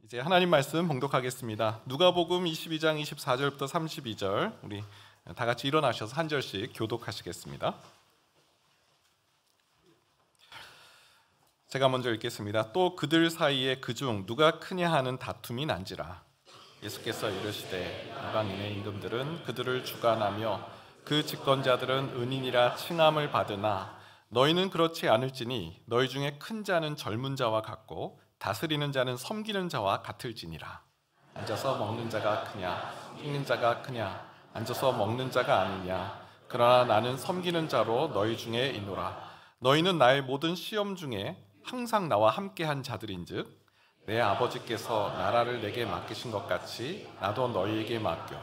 이제 하나님 말씀 봉독하겠습니다. 누가복음 22장 24절부터 32절 우리 다 같이 일어나셔서 한 절씩 교독하시겠습니다. 제가 먼저 읽겠습니다. 또 그들 사이에 그중 누가 크냐 하는 다툼이 난지라. 예수께서 이르시되 이방인의 임금들은 그들을 주관하며 그 집권자들은 은인이라 칭함을 받으나 너희는 그렇지 않을지니 너희 중에 큰 자는 젊은 자와 같고 다스리는 자는 섬기는 자와 같을지니라. 앉아서 먹는 자가 크냐 읽는 자가 크냐 앉아서 먹는 자가 아니냐. 그러나 나는 섬기는 자로 너희 중에 있노라. 너희는 나의 모든 시험 중에 항상 나와 함께한 자들인즉 내 아버지께서 나라를 내게 맡기신 것 같이 나도 너희에게 맡겨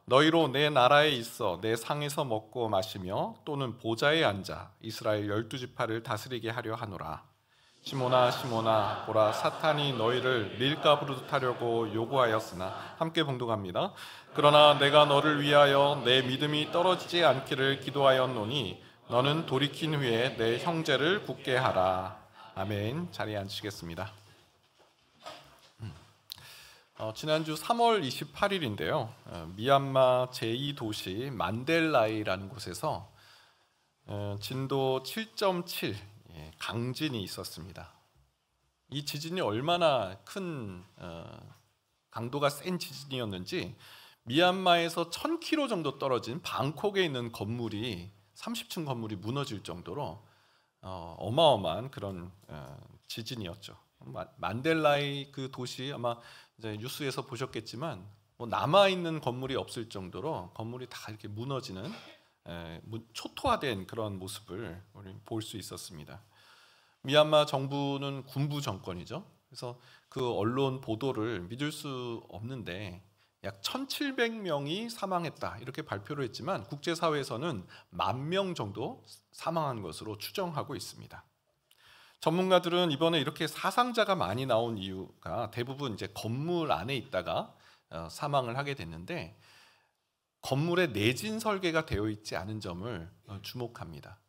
너희로 내 나라에 있어 내 상에서 먹고 마시며 또는 보좌에 앉아 이스라엘 12지파를 다스리게 하려 하노라. 시몬아 시몬아 보라 사탄이 너희를 밀가부르듯 하려고 요구하였으나 함께 봉독합니다. 그러나 내가 너를 위하여 내 믿음이 떨어지지 않기를 기도하였노니 너는 돌이킨 후에 내 형제를 굳게 하라. 아멘. 자리에 앉으시겠습니다. 지난주 3월 28일인데요 미얀마 제2도시 만델라이라는 곳에서 진도 7.7 강진이 있었습니다. 이 지진이 얼마나 큰 강도가 센 지진이었는지 미얀마에서 1000km 정도 떨어진 방콕에 있는 건물이 30층 건물이 무너질 정도로 어마어마한 그런 지진이었죠. 만델라이 그 도시 아마 이제 뉴스에서 보셨겠지만 뭐 남아 있는 건물이 없을 정도로 건물이 다 이렇게 무너지는 초토화된 그런 모습을 우리 볼 수 있었습니다. 미얀마 정부는 군부 정권이죠. 그래서 그 언론 보도를 믿을 수 없는데 약 1700명이 사망했다 이렇게 발표를 했지만 국제사회에서는 10,000명 정도 사망한 것으로 추정하고 있습니다. 전문가들은 이번에 이렇게 사상자가 많이 나온 이유가 대부분 이제 건물 안에 있다가 사망을 하게 됐는데 건물에 내진 설계가 되어 있지 않은 점을 주목합니다.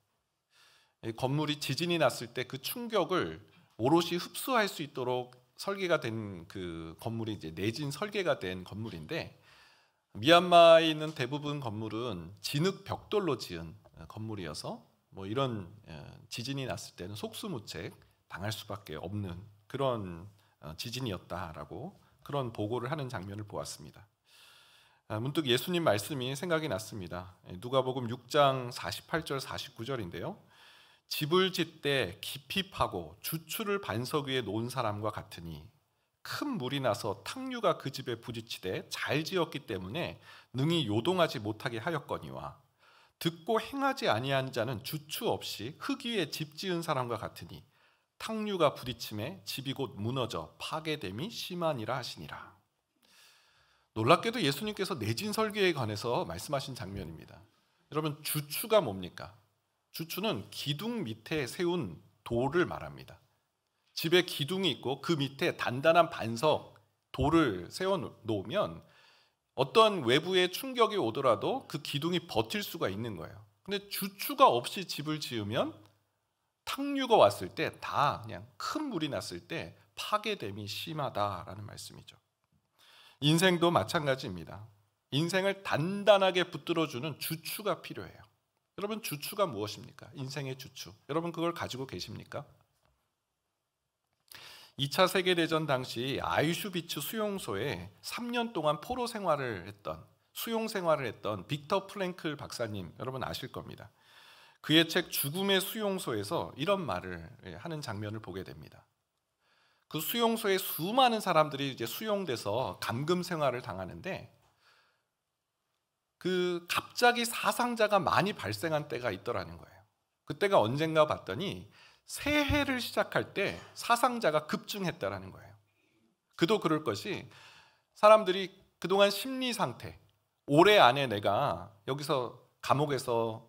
건물이 지진이 났을 때 그 충격을 오롯이 흡수할 수 있도록 설계가 된 그 건물이 이제 내진 설계가 된 건물인데 미얀마에 있는 대부분 건물은 진흙 벽돌로 지은 건물이어서 뭐 이런 지진이 났을 때는 속수무책 당할 수밖에 없는 그런 지진이었다라고 그런 보고를 하는 장면을 보았습니다. 문득 예수님 말씀이 생각이 났습니다. 누가복음 6장 48절 49절인데요. 집을 짓되 깊이 파고 주추를 반석 위에 놓은 사람과 같으니 큰 물이 나서 탕류가 그 집에 부딪히되 잘 지었기 때문에 능히 요동하지 못하게 하였거니와 듣고 행하지 아니한 자는 주추 없이 흙 위에 집 지은 사람과 같으니 탕류가 부딪힘에 집이 곧 무너져 파괴됨이 심하니라 하시니라. 놀랍게도 예수님께서 내진 설계에 관해서 말씀하신 장면입니다. 여러분 주추가 뭡니까? 주추는 기둥 밑에 세운 돌을 말합니다. 집에 기둥이 있고 그 밑에 단단한 반석 돌을 세워 놓으면 어떤 외부의 충격이 오더라도 그 기둥이 버틸 수가 있는 거예요. 근데 주추가 없이 집을 지으면 탕류가 왔을 때 다 그냥 큰 물이 났을 때 파괴됨이 심하다라는 말씀이죠. 인생도 마찬가지입니다. 인생을 단단하게 붙들어주는 주추가 필요해요. 여러분 주추가 무엇입니까? 인생의 주추. 여러분 그걸 가지고 계십니까? 2차 세계대전 당시 아이슈비츠 수용소에 3년 동안 포로 생활을 했던 수용 생활을 했던 빅터 프랭클 박사님 여러분 아실 겁니다. 그의 책 죽음의 수용소에서 이런 말을 하는 장면을 보게 됩니다. 그 수용소에 수많은 사람들이 이제 수용돼서 감금 생활을 당하는데 그 갑자기 사상자가 많이 발생한 때가 있더라는 거예요. 그때가 언젠가 봤더니 새해를 시작할 때 사상자가 급증했다라는 거예요. 그도 그럴 것이 사람들이 그동안 심리 상태 올해 안에 내가 여기서 감옥에서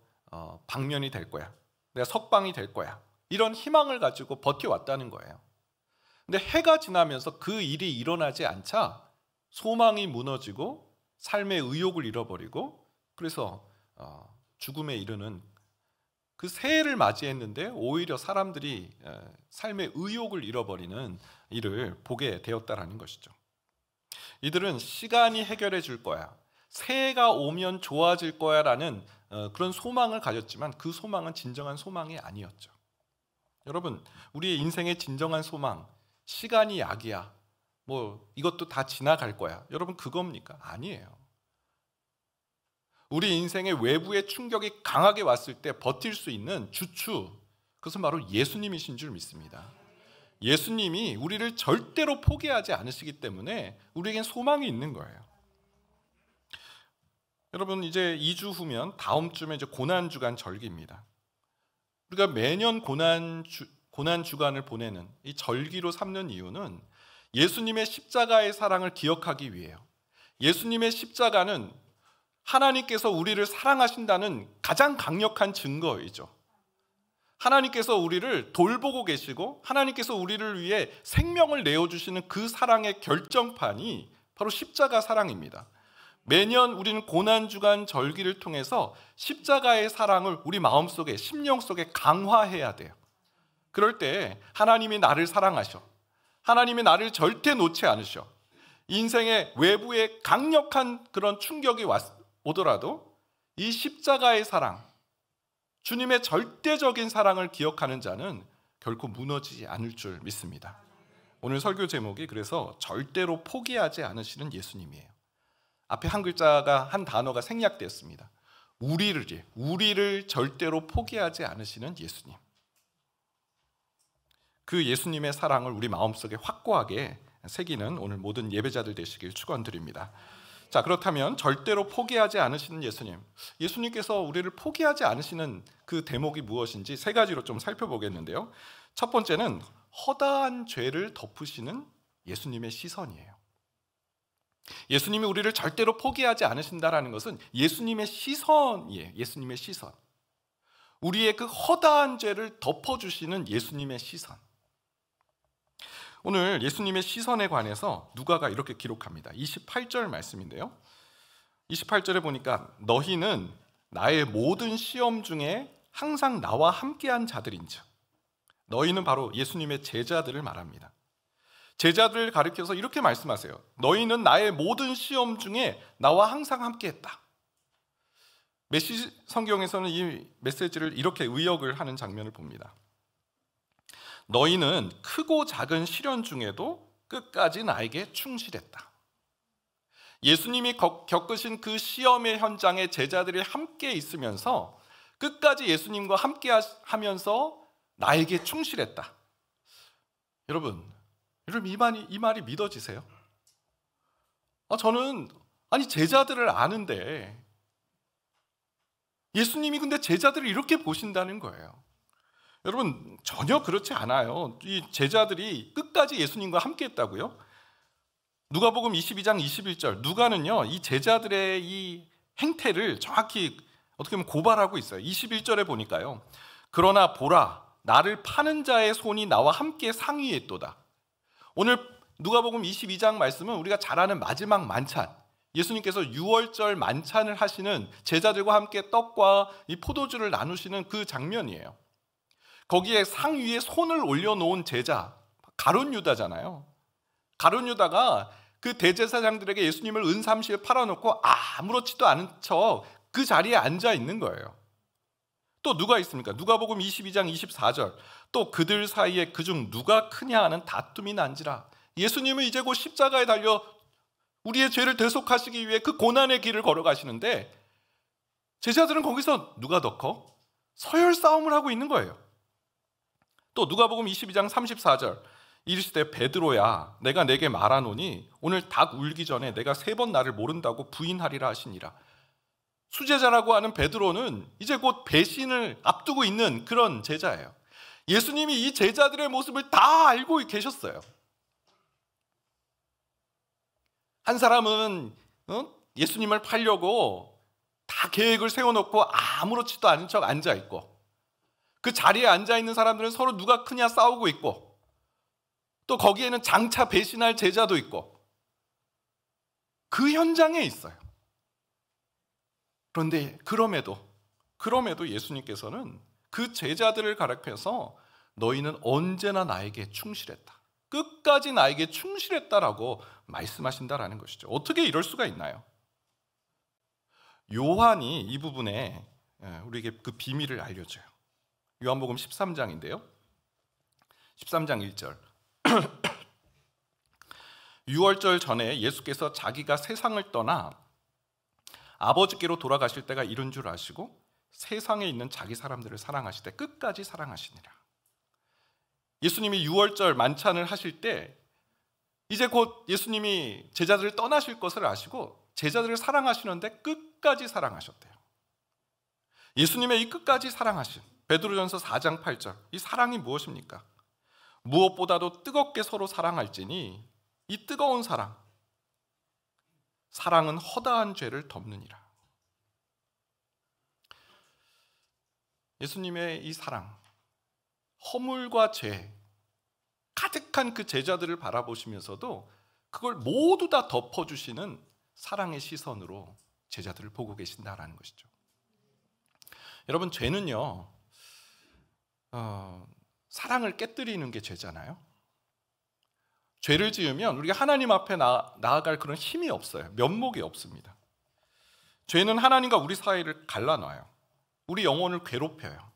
방면이 될 거야. 내가 석방이 될 거야. 이런 희망을 가지고 버텨왔다는 거예요. 근데 해가 지나면서 그 일이 일어나지 않자 소망이 무너지고 삶의 의욕을 잃어버리고 그래서 죽음에 이르는 그 새해를 맞이했는데 오히려 사람들이 삶의 의욕을 잃어버리는 일을 보게 되었다라는 것이죠. 이들은 시간이 해결해 줄 거야, 새해가 오면 좋아질 거야 라는 그런 소망을 가졌지만 그 소망은 진정한 소망이 아니었죠. 여러분, 우리의 인생의 진정한 소망, 시간이 약이야, 이것도 다 지나갈 거야, 여러분 그겁니까? 아니에요. 우리 인생의 외부의 충격이 강하게 왔을 때 버틸 수 있는 주축, 그것은 바로 예수님이신 줄 믿습니다. 예수님이 우리를 절대로 포기하지 않으시기 때문에 우리에겐 소망이 있는 거예요. 여러분, 이제 2주 후면 다음 주면 이제 고난주간 절기입니다. 우리가 매년 고난주간을 보내는 이 절기로 삼는 이유는 예수님의 십자가의 사랑을 기억하기 위해요. 예수님의 십자가는 하나님께서 우리를 사랑하신다는 가장 강력한 증거이죠. 하나님께서 우리를 돌보고 계시고 하나님께서 우리를 위해 생명을 내어주시는 그 사랑의 결정판이 바로 십자가 사랑입니다. 매년 우리는 고난주간 절기를 통해서 십자가의 사랑을 우리 마음속에, 심령 속에 강화해야 돼요. 그럴 때 하나님이 나를 사랑하셔, 하나님이 나를 절대 놓지 않으셔. 인생의 외부에 강력한 그런 충격이 오더라도 이 십자가의 사랑, 주님의 절대적인 사랑을 기억하는 자는 결코 무너지지 않을 줄 믿습니다. 오늘 설교 제목이 그래서 절대로 포기하지 않으시는 예수님이에요. 앞에 한 단어가 생략되었습니다. 우리를 절대로 포기하지 않으시는 예수님. 그 예수님의 사랑을 우리 마음속에 확고하게 새기는 오늘 모든 예배자들 되시길 축원드립니다. 자, 그렇다면 절대로 포기하지 않으시는 예수님, 예수님께서 우리를 포기하지 않으시는 그 대목이 무엇인지 세 가지로 좀 살펴보겠는데요. 첫 번째는 허다한 죄를 덮으시는 예수님의 시선이에요. 예수님이 우리를 절대로 포기하지 않으신다라는 것은 예수님의 시선이에요. 예수님의 시선. 우리의 그 허다한 죄를 덮어주시는 예수님의 시선. 오늘 예수님의 시선에 관해서 누가가 이렇게 기록합니다. 28절 말씀인데요. 28절에 보니까 너희는 나의 모든 시험 중에 항상 나와 함께한 자들인즉, 너희는 바로 예수님의 제자들을 말합니다. 제자들을 가리켜서 이렇게 말씀하세요. 너희는 나의 모든 시험 중에 나와 항상 함께했다. 메시지 성경에서는 이 메시지를 이렇게 의역을 하는 장면을 봅니다. 너희는 크고 작은 시련 중에도 끝까지 나에게 충실했다. 예수님이 겪으신 그 시험의 현장에 제자들이 함께 있으면서 끝까지 예수님과 함께 하면서 나에게 충실했다. 여러분 이 말이 믿어지세요? 저는 제자들을 아는데 예수님이 근데 제자들을 이렇게 보신다는 거예요. 여러분, 전혀 그렇지 않아요. 이 제자들이 끝까지 예수님과 함께 했다고요? 누가복음 22장 21절, 누가는요 이 제자들의 이 행태를 정확히 어떻게 보면 고발하고 있어요. 21절에 보니까요, 그러나 보라, 나를 파는 자의 손이 나와 함께 상의했도다. 오늘 누가복음 22장 말씀은 우리가 잘 아는 마지막 만찬, 예수님께서 6월절 만찬을 하시는 제자들과 함께 떡과 이 포도주를 나누시는 그 장면이에요. 거기에 상 위에 손을 올려놓은 제자, 가룟 유다잖아요. 가룟 유다가 그 대제사장들에게 예수님을 은삼시에 팔아놓고 아무렇지도 않은 척 그 자리에 앉아 있는 거예요. 또 누가 있습니까? 누가복음 22장 24절, 또 그들 사이에 그중 누가 크냐 하는 다툼이 난지라. 예수님은 이제 곧 십자가에 달려 우리의 죄를 대속하시기 위해 그 고난의 길을 걸어가시는데 제자들은 거기서 누가 더 커? 서열 싸움을 하고 있는 거예요. 또 누가복음 22장 34절, 이르시되 베드로야, 내가 내게 말하노니 오늘 닭 울기 전에 내가 3번 나를 모른다고 부인하리라 하시니라. 수제자라고 하는 베드로는 이제 곧 배신을 앞두고 있는 그런 제자예요. 예수님이 이 제자들의 모습을 다 알고 계셨어요. 한 사람은 예수님을 팔려고 다 계획을 세워놓고 아무렇지도 않은 척 앉아있고, 그 자리에 앉아있는 사람들은 서로 누가 크냐 싸우고 있고, 또 거기에는 장차 배신할 제자도 있고, 그 현장에 있어요. 그런데 그럼에도 예수님께서는 그 제자들을 가리켜서 너희는 언제나 나에게 충실했다, 끝까지 나에게 충실했다라고 말씀하신다라는 것이죠. 어떻게 이럴 수가 있나요? 요한이 이 부분에 우리에게 그 비밀을 알려줘요. 요한복음 13장인데요. 13장 1절. 유월절 전에 예수께서 자기가 세상을 떠나 아버지께로 돌아가실 때가 이른 줄 아시고 세상에 있는 자기 사람들을 사랑하실 때 끝까지 사랑하시니라. 예수님이 유월절 만찬을 하실 때 이제 곧 예수님이 제자들을 떠나실 것을 아시고 제자들을 사랑하시는데 끝까지 사랑하셨대요. 예수님의 이 끝까지 사랑하심, 베드로전서 4장 8절, 이 사랑이 무엇입니까? 무엇보다도 뜨겁게 서로 사랑할지니 이 뜨거운 사랑은 허다한 죄를 덮느니라. 예수님의 이 사랑, 허물과 죄 가득한 그 제자들을 바라보시면서도 그걸 모두 다 덮어주시는 사랑의 시선으로 제자들을 보고 계신다라는 것이죠. 여러분, 죄는요, 사랑을 깨뜨리는 게 죄잖아요. 죄를 지으면 우리가 하나님 앞에 나아갈 그런 힘이 없어요. 면목이 없습니다. 죄는 하나님과 우리 사이를 갈라놔요. 우리 영혼을 괴롭혀요.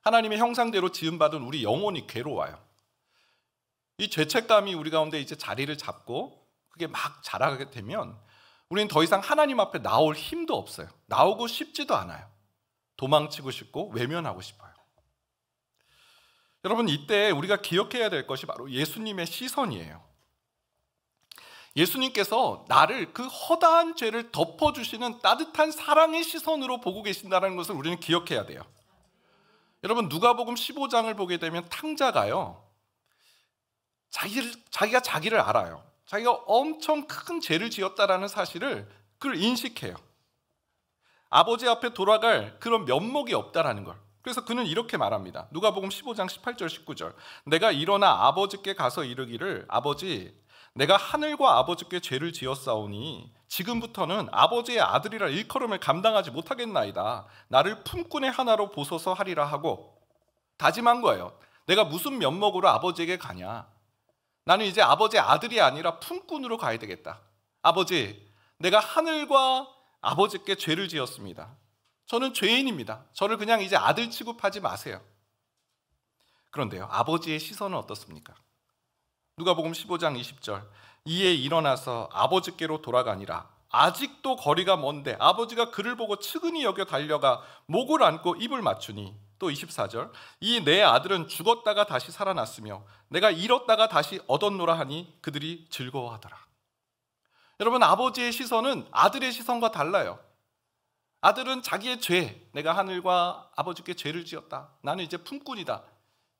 하나님의 형상대로 지음받은 우리 영혼이 괴로워요. 이 죄책감이 우리 가운데 이제 자리를 잡고 그게 막 자라게 되면 우리는 더 이상 하나님 앞에 나올 힘도 없어요. 나오고 싶지도 않아요. 도망치고 싶고 외면하고 싶어요. 여러분, 이때 우리가 기억해야 될 것이 바로 예수님의 시선이에요. 예수님께서 나를 그 허다한 죄를 덮어주시는 따뜻한 사랑의 시선으로 보고 계신다는 것을 우리는 기억해야 돼요. 여러분, 누가복음 15장을 보게 되면 탕자가요, 자기가 자기를 알아요. 자기가 엄청 큰 죄를 지었다라는 사실을 그걸 인식해요. 아버지 앞에 돌아갈 그런 면목이 없다라는 걸. 그래서 그는 이렇게 말합니다. 누가복음 15장 18절 19절. 내가 일어나 아버지께 가서 이르기를 아버지, 내가 하늘과 아버지께 죄를 지었사오니 지금부터는 아버지의 아들이라 일컬음을 감당하지 못하겠나이다. 나를 품꾼의 하나로 보소서 하리라 하고 다짐한 거예요. 내가 무슨 면목으로 아버지에게 가냐? 나는 이제 아버지의 아들이 아니라 품꾼으로 가야 되겠다. 아버지, 내가 하늘과 아버지께 죄를 지었습니다. 저는 죄인입니다. 저를 그냥 이제 아들 취급하지 마세요. 그런데요, 아버지의 시선은 어떻습니까? 누가복음 15장 20절. 이에 일어나서 아버지께로 돌아가니라. 아직도 거리가 먼데 아버지가 그를 보고 측은히 여겨 달려가 목을 안고 입을 맞추니. 또 24절. 이 내 아들은 죽었다가 다시 살아났으며 내가 잃었다가 다시 얻었노라 하니 그들이 즐거워하더라. 여러분, 아버지의 시선은 아들의 시선과 달라요. 아들은 자기의 죄, 내가 하늘과 아버지께 죄를 지었다, 나는 이제 품꾼이다,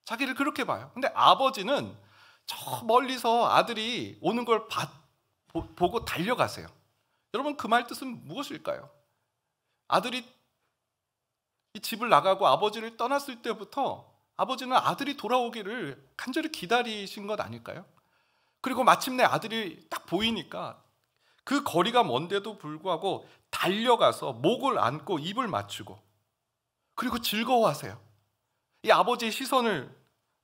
자기를 그렇게 봐요. 근데 아버지는 저 멀리서 아들이 오는 걸 보고 달려가세요. 여러분, 그 말 뜻은 무엇일까요? 아들이 이 집을 나가고 아버지를 떠났을 때부터 아버지는 아들이 돌아오기를 간절히 기다리신 것 아닐까요? 그리고 마침내 아들이 딱 보이니까 그 거리가 먼데도 불구하고 달려가서 목을 안고 입을 맞추고 그리고 즐거워하세요. 이 아버지의 시선을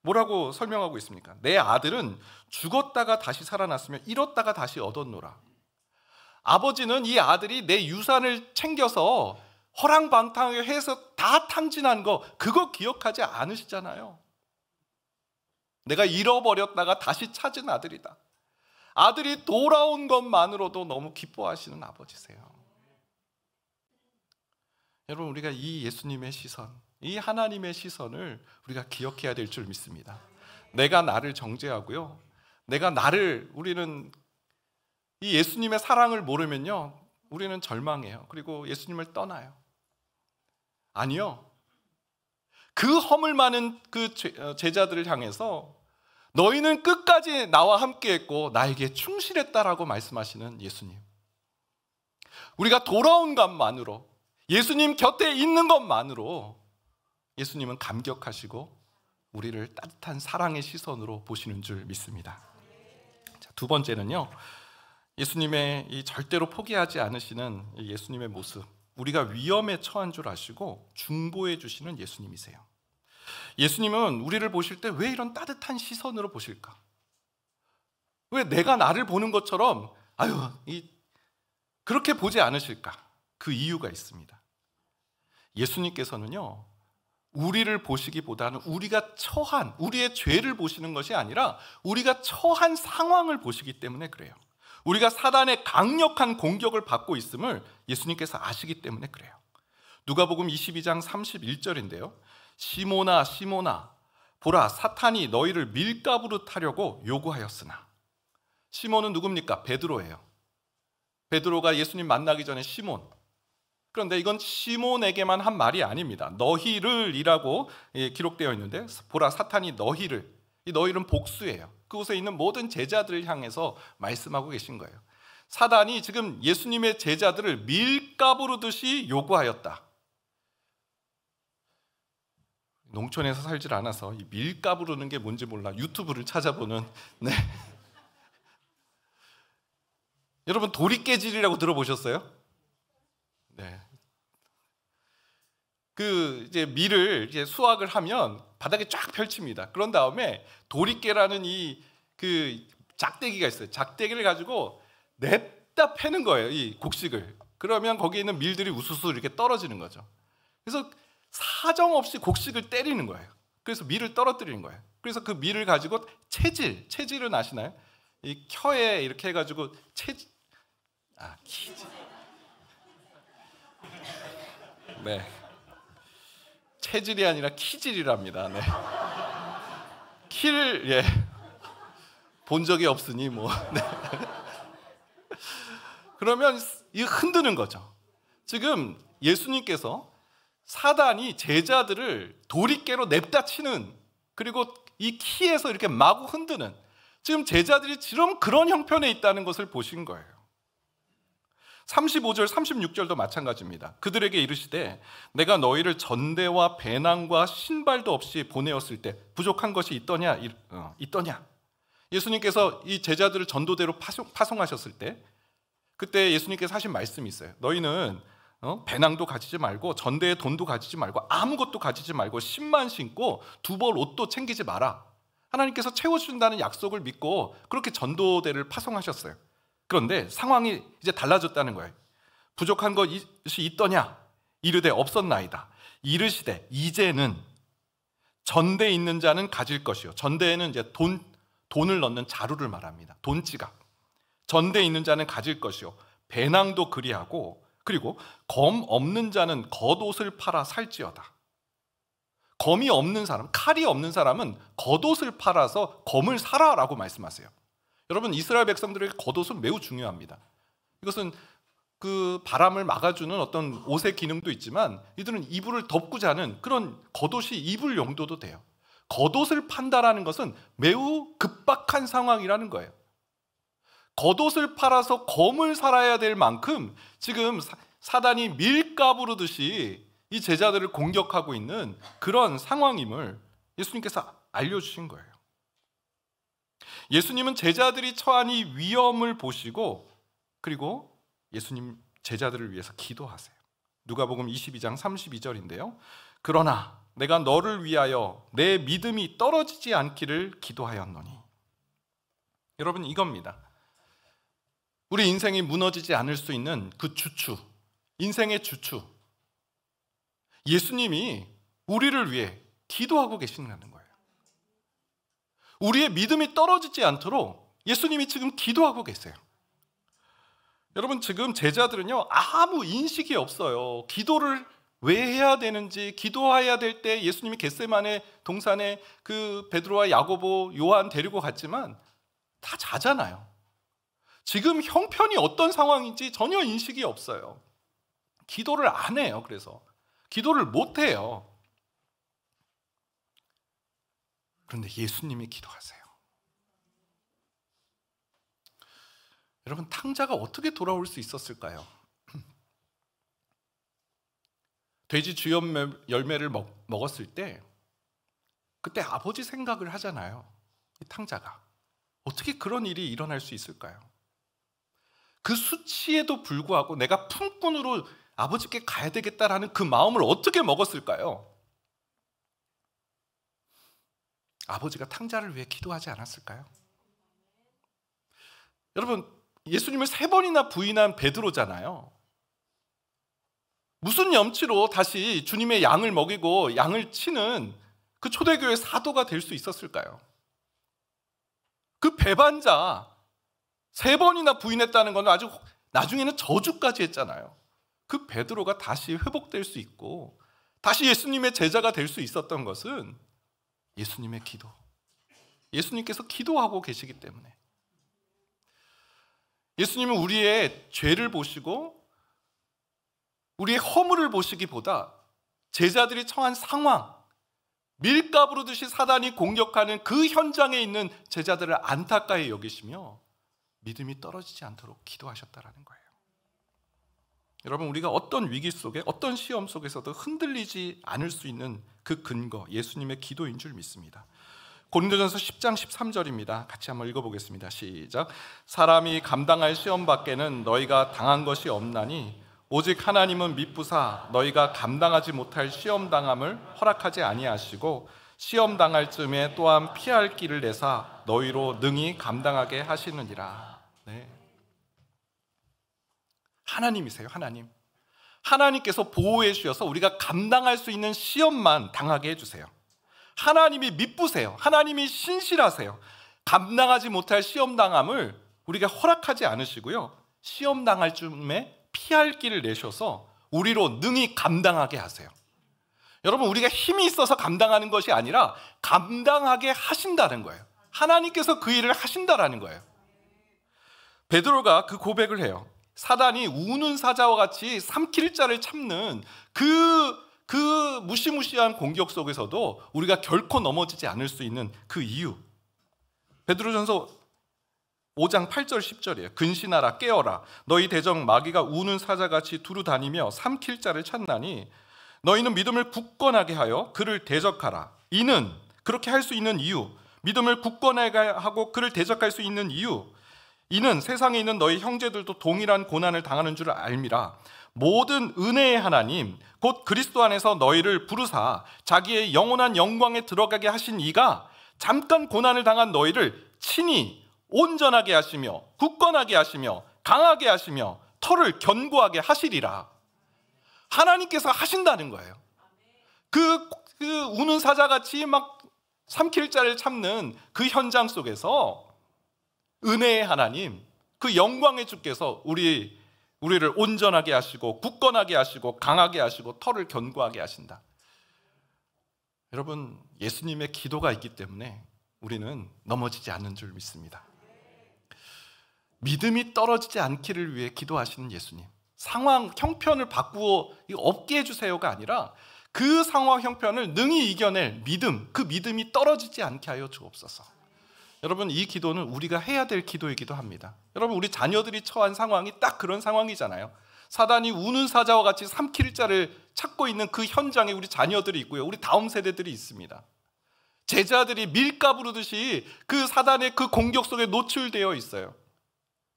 뭐라고 설명하고 있습니까? 내 아들은 죽었다가 다시 살아났으며 잃었다가 다시 얻었노라. 아버지는 이 아들이 내 유산을 챙겨서 허랑방탕하게 해서 다 탕진한 거, 그거 기억하지 않으시잖아요. 내가 잃어버렸다가 다시 찾은 아들이다. 아들이 돌아온 것만으로도 너무 기뻐하시는 아버지세요. 여러분, 우리가 이 예수님의 시선, 이 하나님의 시선을 우리가 기억해야 될 줄 믿습니다. 내가 나를 정죄하고요, 우리는 이 예수님의 사랑을 모르면요, 우리는 절망해요. 그리고 예수님을 떠나요. 아니요, 그 허물 많은 그 제자들을 향해서 너희는 끝까지 나와 함께했고 나에게 충실했다라고 말씀하시는 예수님. 우리가 돌아온 것만으로, 예수님 곁에 있는 것만으로 예수님은 감격하시고 우리를 따뜻한 사랑의 시선으로 보시는 줄 믿습니다. 자, 두 번째는요, 예수님의 이 절대로 포기하지 않으시는 예수님의 모습, 우리가 위험에 처한 줄 아시고 중보해 주시는 예수님이세요. 예수님은 우리를 보실 때 왜 이런 따뜻한 시선으로 보실까? 왜 내가 나를 보는 것처럼 그렇게 보지 않으실까? 그 이유가 있습니다. 예수님께서는요, 우리를 보시기보다는 우리가 처한, 우리의 죄를 보시는 것이 아니라 우리가 처한 상황을 보시기 때문에 그래요. 우리가 사단의 강력한 공격을 받고 있음을 예수님께서 아시기 때문에 그래요. 누가복음 22장 31절인데요. 시몬아 시몬아 보라 사탄이 너희를 밀가부로 타려고 요구하였으나. 시몬은 누굽니까? 베드로예요. 베드로가 예수님 만나기 전에 시몬. 그런데 이건 시몬에게만 한 말이 아닙니다. 너희를 이라고 기록되어 있는데, 보라 사탄이 너희를, 이 너희는 복수예요. 그곳에 있는 모든 제자들을 향해서 말씀하고 계신 거예요. 사단이 지금 예수님의 제자들을 밀가부르듯이 요구하였다. 농촌에서 살질 않아서 이 밀가부르는 게 뭔지 몰라 유튜브를 찾아보는, 네. 여러분 도리깨질이라고 들어보셨어요? 네. 이제 밀을 이제 수확을 하면 바닥에 쫙 펼칩니다. 그런 다음에 도리깨라는 작대기가 있어요. 작대기를 가지고 냅다 패는 거예요. 이 곡식을. 그러면 거기에 있는 밀들이 우수수 이렇게 떨어지는 거죠. 그래서 사정없이 곡식을 때리는 거예요. 그래서 밀을 떨어뜨리는 거예요. 그래서 그 밀을 가지고 체질은 아시나요? 이 켜에 이렇게 해가지고 키질. 네. 체질이 아니라 키질이랍니다. 네. 키를 본 적이 없으니 뭐. 네. 그러면 이 흔드는 거죠. 지금 예수님께서 사단이 제자들을 도리깨로 냅다 치는, 그리고 이 키에서 이렇게 마구 흔드는, 지금 제자들이 지금 그런 형편에 있다는 것을 보신 거예요. 35절 36절도 마찬가지입니다. 그들에게 이르시되 내가 너희를 전대와 배낭과 신발도 없이 보내었을 때 부족한 것이 있더냐? 예수님께서 이 제자들을 전도대로 파송하셨을 때, 그때 예수님께서 하신 말씀이 있어요. 너희는 배낭도 가지지 말고 전대의 돈도 가지지 말고 아무것도 가지지 말고 신만 신고 두 벌 옷도 챙기지 마라. 하나님께서 채워주신다는 약속을 믿고 그렇게 전도대를 파송하셨어요. 그런데 상황이 이제 달라졌다는 거예요. 부족한 것이 있더냐? 이르되 없었나이다. 이르시되 이제는 전대에 있는 자는 가질 것이요. 전대에는 이제 돈을 넣는 자루를 말합니다. 돈지갑. 전대에 있는 자는 가질 것이요. 배낭도 그리하고, 그리고 검 없는 자는 겉옷을 팔아 살지어다. 검이 없는 사람, 칼이 없는 사람은 겉옷을 팔아서 검을 사라라고 말씀하세요. 여러분, 이스라엘 백성들에게 겉옷은 매우 중요합니다. 이것은 그 바람을 막아주는 어떤 옷의 기능도 있지만 이들은 이불을 덮고 자는 그런 겉옷이 이불 용도도 돼요. 겉옷을 판다라는 것은 매우 급박한 상황이라는 거예요. 겉옷을 팔아서 검을 살아야 될 만큼 지금 사단이 밀가부르듯이 이 제자들을 공격하고 있는 그런 상황임을 예수님께서 알려주신 거예요. 예수님은 제자들이 처한 이 위험을 보시고, 그리고 예수님 제자들을 위해서 기도하세요. 누가복음 22장 32절인데요. 그러나 내가 너를 위하여 내 믿음이 떨어지지 않기를 기도하였노니. 여러분, 이겁니다. 우리 인생이 무너지지 않을 수 있는 그 주추, 인생의 주추, 예수님이 우리를 위해 기도하고 계시는 거예요. 우리의 믿음이 떨어지지 않도록 예수님이 지금 기도하고 계세요. 여러분, 지금 제자들은요, 아무 인식이 없어요. 기도를 왜 해야 되는지, 기도해야 될 때 예수님이 겟세마네 동산에 그 베드로와 야고보, 요한 데리고 갔지만 다 자잖아요. 지금 형편이 어떤 상황인지 전혀 인식이 없어요. 기도를 안 해요. 그래서 기도를 못 해요. 그런데 예수님이 기도하세요. 여러분, 탕자가 어떻게 돌아올 수 있었을까요? 돼지 주엽 열매를 먹었을 때 그때 아버지 생각을 하잖아요. 이 탕자가 어떻게 그런 일이 일어날 수 있을까요? 그 수치에도 불구하고 내가 품꾼으로 아버지께 가야 되겠다라는 그 마음을 어떻게 먹었을까요? 아버지가 탕자를 위해 기도하지 않았을까요? 여러분, 예수님을 3번이나 부인한 베드로잖아요. 무슨 염치로 다시 주님의 양을 먹이고 양을 치는 그 초대교회 사도가 될 수 있었을까요? 그 배반자 3번이나 부인했다는 건 아주 나중에는 저주까지 했잖아요. 그 베드로가 다시 회복될 수 있고 다시 예수님의 제자가 될 수 있었던 것은 예수님의 기도, 예수님께서 기도하고 계시기 때문에. 예수님은 우리의 죄를 보시고 우리의 허물을 보시기보다 제자들이 처한 상황, 밀가부로 듯이 사단이 공격하는 그 현장에 있는 제자들을 안타까이 여기시며 믿음이 떨어지지 않도록 기도하셨다라는 거예요. 여러분, 우리가 어떤 위기 속에, 어떤 시험 속에서도 흔들리지 않을 수 있는 그 근거, 예수님의 기도인 줄 믿습니다. 고린도전서 10장 13절입니다. 같이 한번 읽어보겠습니다. 시작. 사람이 감당할 시험 밖에는 너희가 당한 것이 없나니 오직 하나님은 미쁘사 너희가 감당하지 못할 시험 당함을 허락하지 아니하시고 시험 당할 쯤에 또한 피할 길을 내사 너희로 능히 감당하게 하시느니라. 네. 하나님이세요. 하나님. 하나님께서 보호해 주셔서 우리가 감당할 수 있는 시험만 당하게 해주세요. 하나님이 미쁘세요. 하나님이 신실하세요. 감당하지 못할 시험 당함을 우리가 허락하지 않으시고요, 시험 당할 쯤에 피할 길을 내셔서 우리로 능히 감당하게 하세요. 여러분, 우리가 힘이 있어서 감당하는 것이 아니라 감당하게 하신다는 거예요. 하나님께서 그 일을 하신다라는 거예요. 베드로가 그 고백을 해요. 사단이 우는 사자와 같이 삼킬 자를 참는 그 무시무시한 공격 속에서도 우리가 결코 넘어지지 않을 수 있는 그 이유, 베드로전서 5장 8절 10절이에요. 근신하라, 깨어라. 너희 대적 마귀가 우는 사자같이 두루 다니며 삼킬 자를 찾나니 너희는 믿음을 굳건하게 하여 그를 대적하라. 이는 그렇게 할 수 있는 이유, 믿음을 굳건하게 하고 그를 대적할 수 있는 이유, 이는 세상에 있는 너희 형제들도 동일한 고난을 당하는 줄 알미라. 모든 은혜의 하나님 곧 그리스도 안에서 너희를 부르사 자기의 영원한 영광에 들어가게 하신 이가 잠깐 고난을 당한 너희를 친히 온전하게 하시며 굳건하게 하시며 강하게 하시며 터를 견고하게 하시리라. 하나님께서 하신다는 거예요. 그 우는 사자같이 막 삼킬 자를 참는 그 현장 속에서 은혜의 하나님, 그 영광의 주께서 우리를 온전하게 하시고 굳건하게 하시고 강하게 하시고 터를 견고하게 하신다. 여러분, 예수님의 기도가 있기 때문에 우리는 넘어지지 않는 줄 믿습니다. 믿음이 떨어지지 않기를 위해 기도하시는 예수님, 상황 형편을 바꾸어 없게 해주세요가 아니라 그 상황 형편을 능히 이겨낼 믿음, 그 믿음이 떨어지지 않게 하여 주옵소서. 여러분, 이 기도는 우리가 해야 될 기도이기도 합니다. 여러분, 우리 자녀들이 처한 상황이 딱 그런 상황이잖아요. 사단이 우는 사자와 같이 삼킬 자를 찾고 있는 그 현장에 우리 자녀들이 있고요, 우리 다음 세대들이 있습니다. 제자들이 밀가부르듯이 그 사단의 그 공격 속에 노출되어 있어요.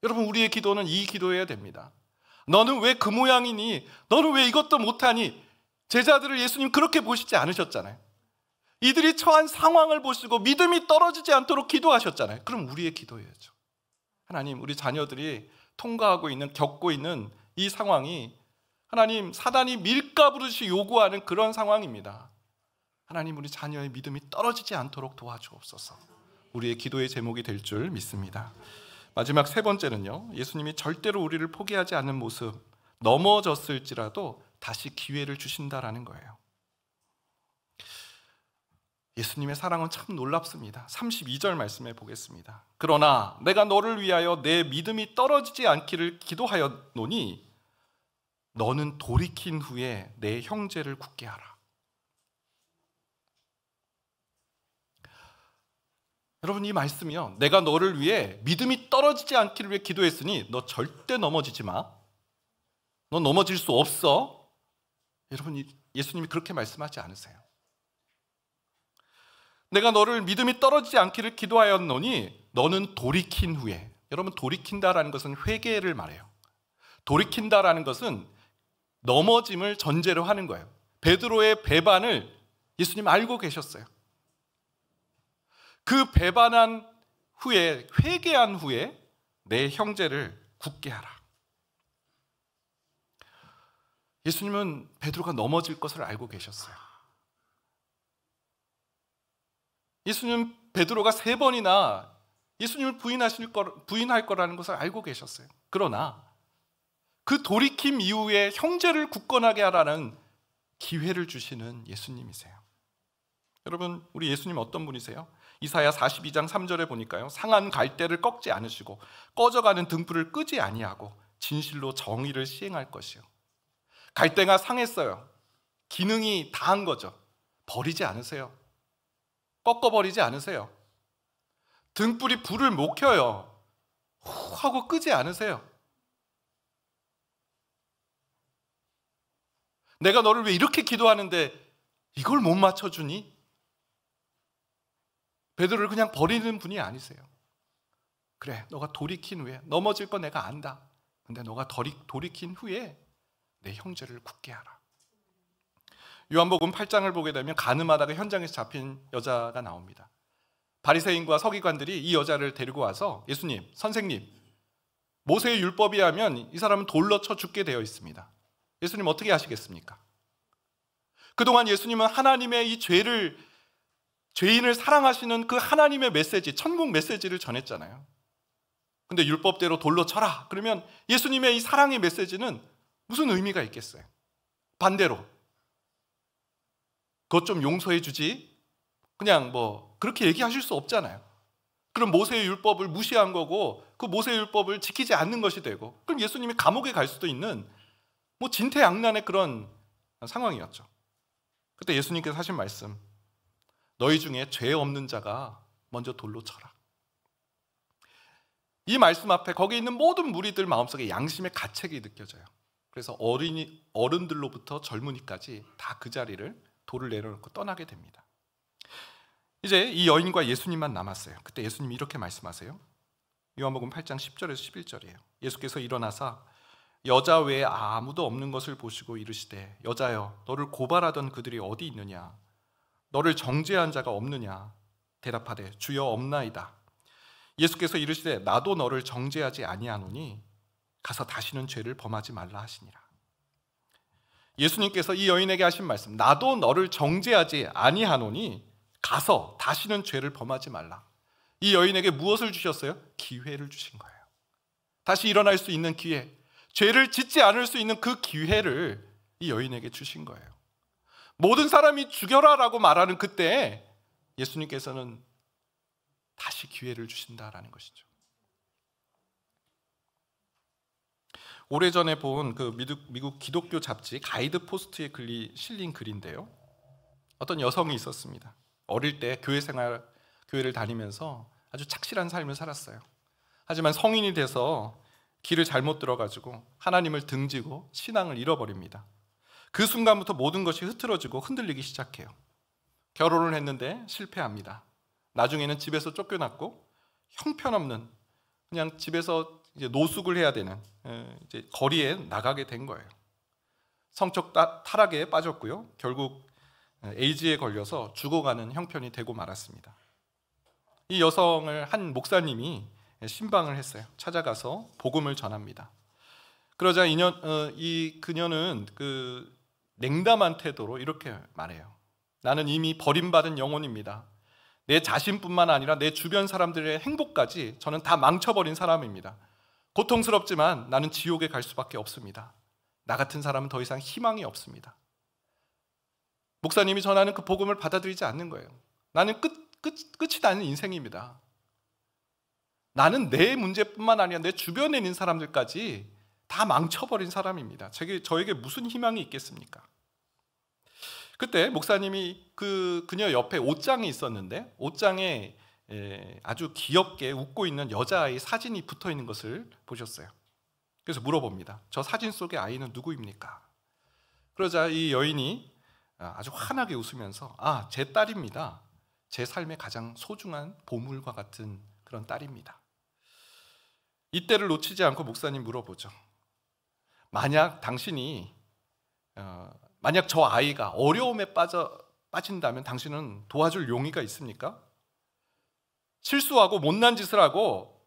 여러분, 우리의 기도는 이 기도해야 됩니다. 너는 왜 그 모양이니? 너는 왜 이것도 못하니? 제자들을 예수님 그렇게 보시지 않으셨잖아요. 이들이 처한 상황을 보시고 믿음이 떨어지지 않도록 기도하셨잖아요. 그럼 우리의 기도해야죠. 하나님, 우리 자녀들이 통과하고 있는, 겪고 있는 이 상황이 하나님, 사단이 밀가부르듯이 요구하는 그런 상황입니다. 하나님, 우리 자녀의 믿음이 떨어지지 않도록 도와주옵소서. 우리의 기도의 제목이 될 줄 믿습니다. 마지막 3번째는요, 예수님이 절대로 우리를 포기하지 않는 모습, 넘어졌을지라도 다시 기회를 주신다라는 거예요. 예수님의 사랑은 참 놀랍습니다. 32절 말씀해 보겠습니다. 그러나 내가 너를 위하여 내 믿음이 떨어지지 않기를 기도하였노니 너는 돌이킨 후에 내 형제를 굳게 하라. 여러분, 이 말씀이요, 내가 너를 위해 믿음이 떨어지지 않기를 위해 기도했으니 너 절대 넘어지지 마. 너 넘어질 수 없어. 여러분, 예수님이 그렇게 말씀하지 않으세요. 내가 너를 믿음이 떨어지지 않기를 기도하였노니 너는 돌이킨 후에, 여러분, 돌이킨다라는 것은 회개를 말해요. 돌이킨다라는 것은 넘어짐을 전제로 하는 거예요. 베드로의 배반을 예수님 알고 계셨어요. 그 배반한 후에, 회개한 후에 내 형제를 굳게 하라. 예수님은 베드로가 넘어질 것을 알고 계셨어요. 예수님은 베드로가 3번이나 예수님을 부인할 거라는 것을 알고 계셨어요. 그러나 그 돌이킴 이후에 형제를 굳건하게 하라는 기회를 주시는 예수님이세요. 여러분, 우리 예수님 어떤 분이세요? 이사야 42장 3절에 보니까요, 상한 갈대를 꺾지 않으시고 꺼져가는 등불을 끄지 아니하고 진실로 정의를 시행할 것이요. 갈대가 상했어요. 기능이 다한 거죠. 버리지 않으세요. 꺾어버리지 않으세요. 등불이 불을 못 켜요. 후 하고 끄지 않으세요. 내가 너를 왜 이렇게 기도하는데 이걸 못 맞춰주니? 베드로를 그냥 버리는 분이 아니세요. 그래, 너가 돌이킨 후에 넘어질 거 내가 안다. 근데 너가 돌이킨 후에 내 형제를 굳게 하라. 요한복음 8장을 보게 되면 가늠하다가 현장에서 잡힌 여자가 나옵니다. 바리새인과 서기관들이 이 여자를 데리고 와서 예수님, 선생님, 모세의 율법에 하면 이 사람은 돌로 쳐 죽게 되어 있습니다. 예수님 어떻게 하시겠습니까? 그동안 예수님은 하나님의 이 죄인을 사랑하시는 그 하나님의 메시지, 천국 메시지를 전했잖아요. 근데 율법대로 돌로 쳐라. 그러면 예수님의 이 사랑의 메시지는 무슨 의미가 있겠어요? 반대로 그것 좀 용서해 주지, 그냥 뭐 그렇게 얘기하실 수 없잖아요. 그럼 모세의 율법을 무시한 거고 그 모세의 율법을 지키지 않는 것이 되고, 그럼 예수님이 감옥에 갈 수도 있는 뭐 진퇴양난의 그런 상황이었죠. 그때 예수님께서 하신 말씀, 너희 중에 죄 없는 자가 먼저 돌로 쳐라. 이 말씀 앞에 거기 있는 모든 무리들 마음속에 양심의 가책이 느껴져요. 그래서 어른들로부터 젊은이까지 다 그 자리를 돌을 내려놓고 떠나게 됩니다. 이제 이 여인과 예수님만 남았어요. 그때 예수님이 이렇게 말씀하세요. 요한복음 8장 10절에서 11절이에요. 예수께서 일어나사 여자 외에 아무도 없는 것을 보시고 이르시되 여자여, 너를 고발하던 그들이 어디 있느냐? 너를 정죄한 자가 없느냐? 대답하되 주여 없나이다. 예수께서 이르시되 나도 너를 정죄하지 아니하노니 가서 다시는 죄를 범하지 말라 하시니라. 예수님께서 이 여인에게 하신 말씀, 나도 너를 정죄하지 아니하노니 가서 다시는 죄를 범하지 말라. 이 여인에게 무엇을 주셨어요? 기회를 주신 거예요. 다시 일어날 수 있는 기회, 죄를 짓지 않을 수 있는 그 기회를 이 여인에게 주신 거예요. 모든 사람이 죽여라라고 말하는 그때 예수님께서는 다시 기회를 주신다라는 것이죠. 오래전에 본 그 미국 기독교 잡지 가이드 포스트에 실린 글인데요, 어떤 여성이 있었습니다. 어릴 때 교회를 다니면서 아주 착실한 삶을 살았어요. 하지만 성인이 돼서 길을 잘못 들어가지고 하나님을 등지고 신앙을 잃어버립니다. 그 순간부터 모든 것이 흐트러지고 흔들리기 시작해요. 결혼을 했는데 실패합니다. 나중에는 집에서 쫓겨났고 형편없는, 그냥 집에서 이제 노숙을 해야 되는, 이제 거리에 나가게 된 거예요. 성적 타락에 빠졌고요. 결국 에이즈에 걸려서 죽어가는 형편이 되고 말았습니다. 이 여성을 한 목사님이 신방을 했어요. 찾아가서 복음을 전합니다. 그러자 그녀는 그 냉담한 태도로 이렇게 말해요. 나는 이미 버림받은 영혼입니다. 내 자신뿐만 아니라 내 주변 사람들의 행복까지 저는 다 망쳐버린 사람입니다. 고통스럽지만 나는 지옥에 갈 수밖에 없습니다. 나 같은 사람은 더 이상 희망이 없습니다. 목사님이 전하는 그 복음을 받아들이지 않는 거예요. 나는 끝이 나는 인생입니다. 나는 내 문제뿐만 아니라 내 주변에 있는 사람들까지 다 망쳐버린 사람입니다. 저에게 무슨 희망이 있겠습니까? 그때 목사님이 그녀 옆에 옷장이 있었는데 옷장에 아주 귀엽게 웃고 있는 여자아이 사진이 붙어 있는 것을 보셨어요. 그래서 물어봅니다. 저 사진 속의 아이는 누구입니까? 그러자 이 여인이 아주 환하게 웃으면서 제 딸입니다. 제 삶의 가장 소중한 보물과 같은 그런 딸입니다. 이때를 놓치지 않고 목사님 물어보죠. 만약 당신이 만약 저 아이가 어려움에 빠진다면 당신은 도와줄 용의가 있습니까? 실수하고 못난 짓을 하고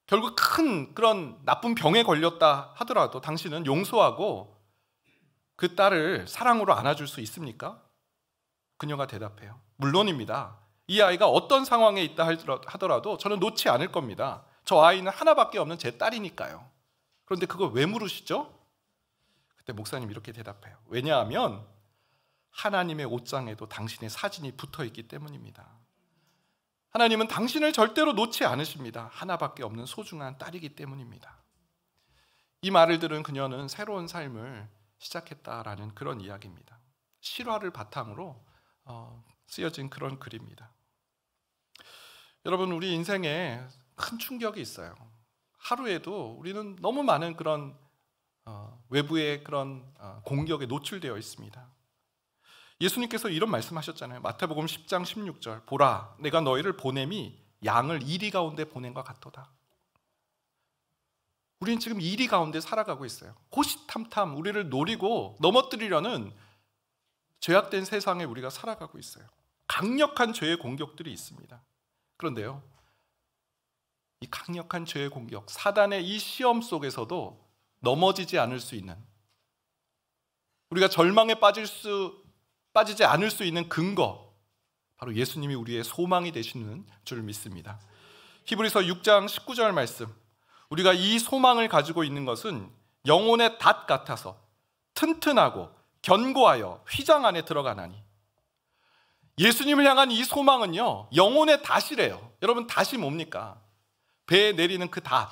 결국 큰 그런 나쁜 병에 걸렸다 하더라도 당신은 용서하고 그 딸을 사랑으로 안아줄 수 있습니까? 그녀가 대답해요. 물론입니다. 이 아이가 어떤 상황에 있다 하더라도 저는 놓지 않을 겁니다. 저 아이는 하나밖에 없는 제 딸이니까요. 그런데 그걸 왜 물으시죠? 그때 목사님 이렇게 대답해요. 왜냐하면 하나님의 옷장에도 당신의 사진이 붙어 있기 때문입니다. 하나님은 당신을 절대로 놓지 않으십니다. 하나밖에 없는 소중한 딸이기 때문입니다. 이 말을 들은 그녀는 새로운 삶을 시작했다라는 그런 이야기입니다. 실화를 바탕으로 쓰여진 그런 글입니다. 여러분, 우리 인생에 큰 충격이 있어요. 하루에도 우리는 너무 많은 그런 외부의 그런 공격에 노출되어 있습니다. 예수님께서 이런 말씀하셨잖아요. 마태복음 10장 16절. 보라, 내가 너희를 보냄이 양을 이리 가운데 보낸 것 같도다. 우리는 지금 이리 가운데 살아가고 있어요. 호시탐탐 우리를 노리고 넘어뜨리려는 죄악된 세상에 우리가 살아가고 있어요. 강력한 죄의 공격들이 있습니다. 그런데요, 이 강력한 죄의 공격, 사단의 이 시험 속에서도 넘어지지 않을 수 있는, 우리가 절망에 빠지지 않을 수 있는 근거, 바로 예수님이 우리의 소망이 되시는 줄 믿습니다. 히브리서 6장 19절 말씀, 우리가 이 소망을 가지고 있는 것은 영혼의 닷 같아서 튼튼하고 견고하여 휘장 안에 들어가나니. 예수님을 향한 이 소망은요, 영혼의 닷이래요. 여러분, 닷이 뭡니까? 배에 내리는 그 닷,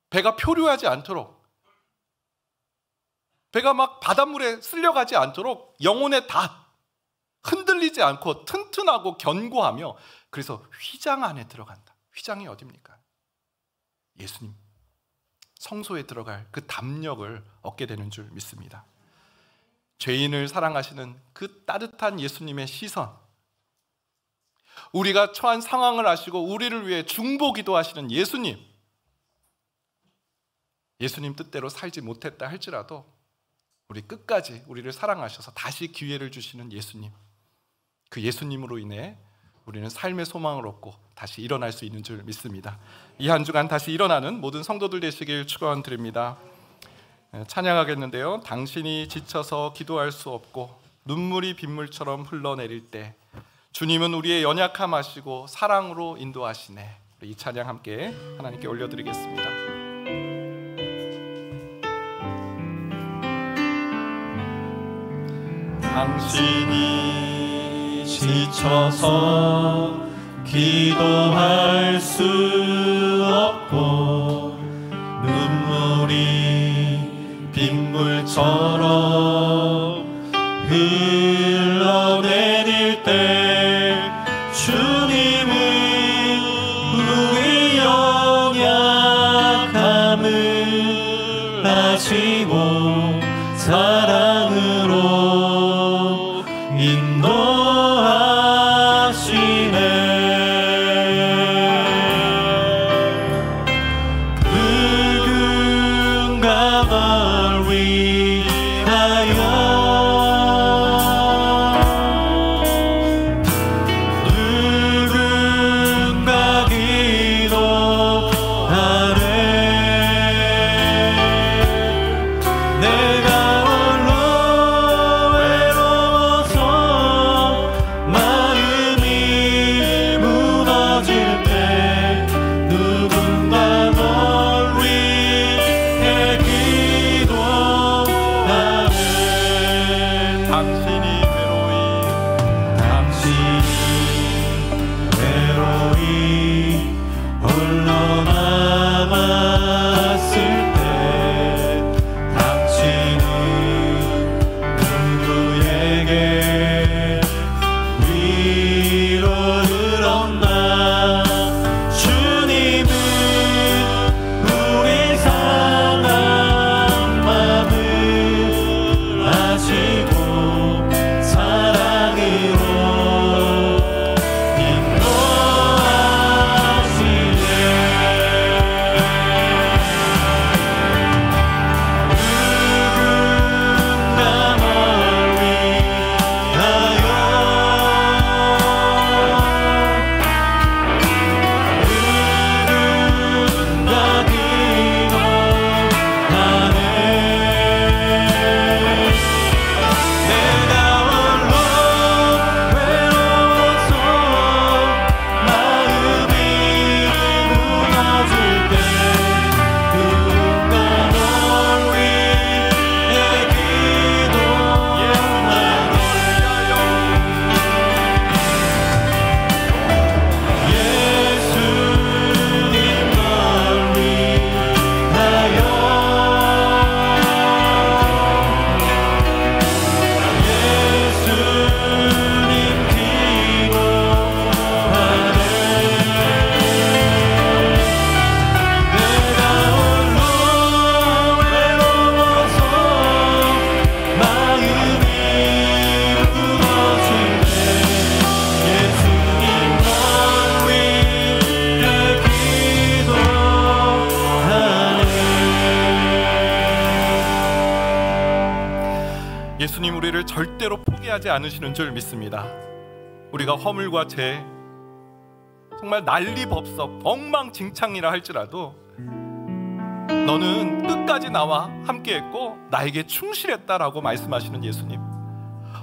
배가 표류하지 않도록, 배가 막 바닷물에 쓸려가지 않도록 영혼의 닷, 흔들리지 않고 튼튼하고 견고하며, 그래서 휘장 안에 들어간다. 휘장이 어디입니까? 예수님, 성소에 들어갈 그 담력을 얻게 되는 줄 믿습니다. 죄인을 사랑하시는 그 따뜻한 예수님의 시선, 우리가 처한 상황을 아시고 우리를 위해 중보기도 하시는 예수님, 예수님 뜻대로 살지 못했다 할지라도 우리 끝까지 우리를 사랑하셔서 다시 기회를 주시는 예수님, 그 예수님으로 인해 우리는 삶의 소망을 얻고 다시 일어날 수 있는 줄 믿습니다. 이 한 주간 다시 일어나는 모든 성도들 되시길 축원드립니다. 찬양하겠는데요, 당신이 지쳐서 기도할 수 없고 눈물이 빗물처럼 흘러내릴 때 주님은 우리의 연약함 아시고 사랑으로 인도하시네. 이 찬양 함께 하나님께 올려드리겠습니다. 당신이 지쳐서 기도할 수 없고 눈물이 빗물처럼 흘러내릴 때 주님은 우리 연약함을 아시고 사랑으로 인도하시네. 누군가 널 위하여, 누군가 기도하네. 내가 홀로 외로워서 마음이 무너질 때 누군가 널 위해 기도하네. 예수님 우리를 절대로 포기하지 않으시는 줄 믿습니다. 우리가 허물과 죄, 정말 난리법석 엉망진창이라 할지라도 너는 끝까지 나와 함께했고 나에게 충실했다라고 말씀하시는 예수님,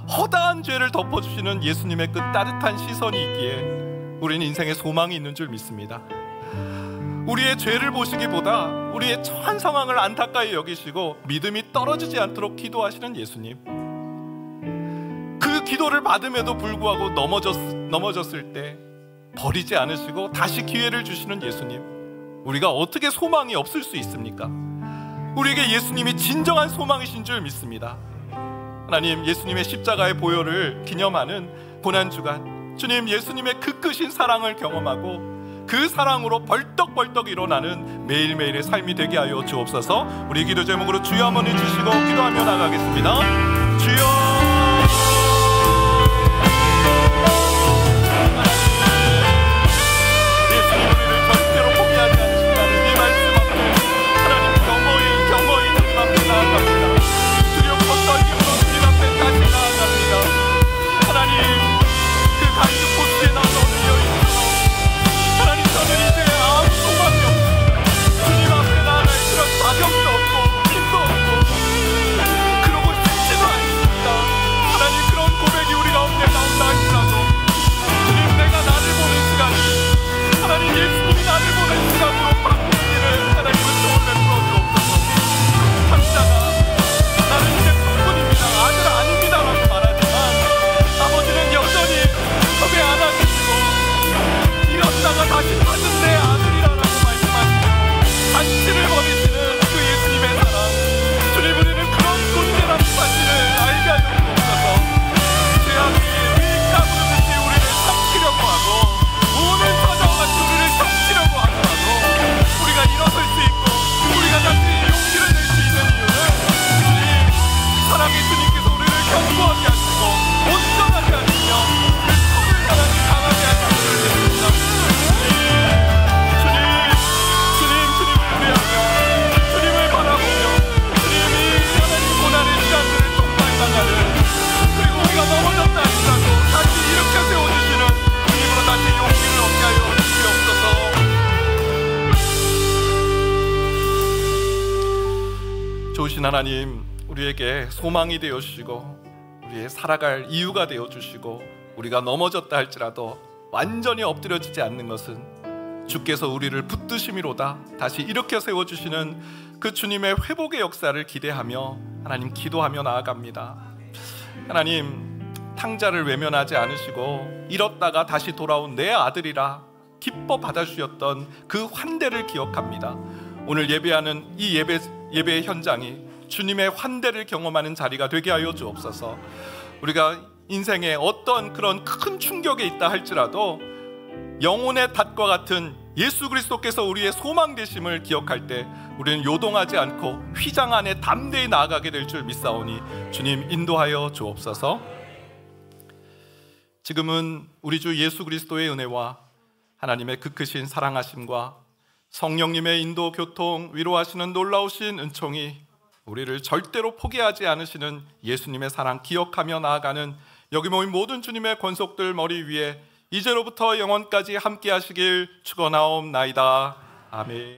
허다한 죄를 덮어주시는 예수님의 그 따뜻한 시선이 있기에 우리는 인생에 소망이 있는 줄 믿습니다. 우리의 죄를 보시기보다 우리의 처한 상황을 안타까이 여기시고 믿음이 떨어지지 않도록 기도하시는 예수님, 그 기도를 받음에도 불구하고 넘어졌을 때 버리지 않으시고 다시 기회를 주시는 예수님, 우리가 어떻게 소망이 없을 수 있습니까? 우리에게 예수님이 진정한 소망이신 줄 믿습니다. 하나님, 예수님의 십자가의 보혈을 기념하는 고난주간, 주님 예수님의 그 크신 사랑을 경험하고 그 사랑으로 벌떡벌떡 일어나는 매일매일의 삶이 되게 하여 주옵소서. 우리 기도 제목으로 주여 한번 해주시고 기도하며 나가겠습니다. 주여, 좋으신 하나님, 우리에게 소망이 되어 주시고 우리의 살아갈 이유가 되어 주시고 우리가 넘어졌다 할지라도 완전히 엎드려지지 않는 것은 주께서 우리를 붙드심이로다 다시 일으켜 세워주시는 그 주님의 회복의 역사를 기대하며 하나님 기도하며 나아갑니다. 하나님, 탕자를 외면하지 않으시고 잃었다가 다시 돌아온 내 아들이라 기뻐 받아주셨던 그 환대를 기억합니다. 오늘 예배하는 이 예배의 현장이 주님의 환대를 경험하는 자리가 되게 하여 주옵소서. 우리가 인생에 어떤 그런 큰 충격에 있다 할지라도 영혼의 닷과 같은 예수 그리스도께서 우리의 소망 되심을 기억할 때 우리는 요동하지 않고 휘장 안에 담대히 나아가게 될 줄 믿사오니 주님 인도하여 주옵소서. 지금은 우리 주 예수 그리스도의 은혜와 하나님의 그 크신 사랑하심과 성령님의 인도, 교통, 위로하시는 놀라우신 은총이 우리를 절대로 포기하지 않으시는 예수님의 사랑 기억하며 나아가는 여기 모인 모든 주님의 권속들 머리 위에 이제로부터 영원까지 함께 하시길 축원하옵나이다. 아멘.